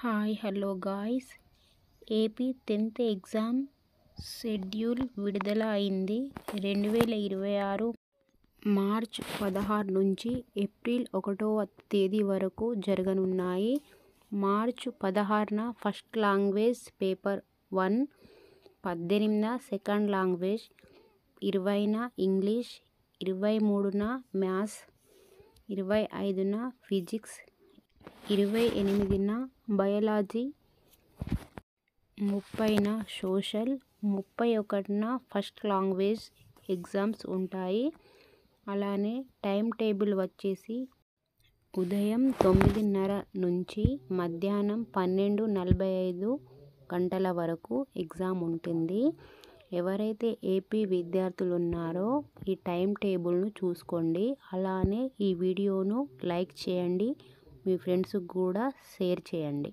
Hi hello guys, AP 10th exam schedule విడుదల అయింది. 2026 March 16 నుంచి ఏప్రిల్ 1వ తేదీ వరకు జరగనున్నాయి. మార్చ్ 16న ఫస్ట్ లాంగ్వేజ్ పేపర్ 1, 18న సెకండ్ లాంగ్వేజ్, 20న ఇంగ్లీష్, 23న మ్యాథ్స్, 25న ఫిజిక్స్, 28న బయాలజీ, 30న సోషల్, 31న ఫస్ట్ లాంగ్వేజ్ ఎగ్జామ్స్ ఉంటాయి. అలానే టైం టేబుల్ వచ్చేసి ఉదయం 9:30 నుంచి మధ్యాహ్నం 12:45 గంటల వరకు ఎగ్జామ్ ఉంటుంది. ఎవరైతే ఏపీ విద్యార్థులు ఉన్నారో ఈ టైం టేబుల్ను చూసుకోండి. అలానే ఈ వీడియోను లైక్ చేయండి, మీ ఫ్రెండ్స్కి కూడా షేర్ చేయండి.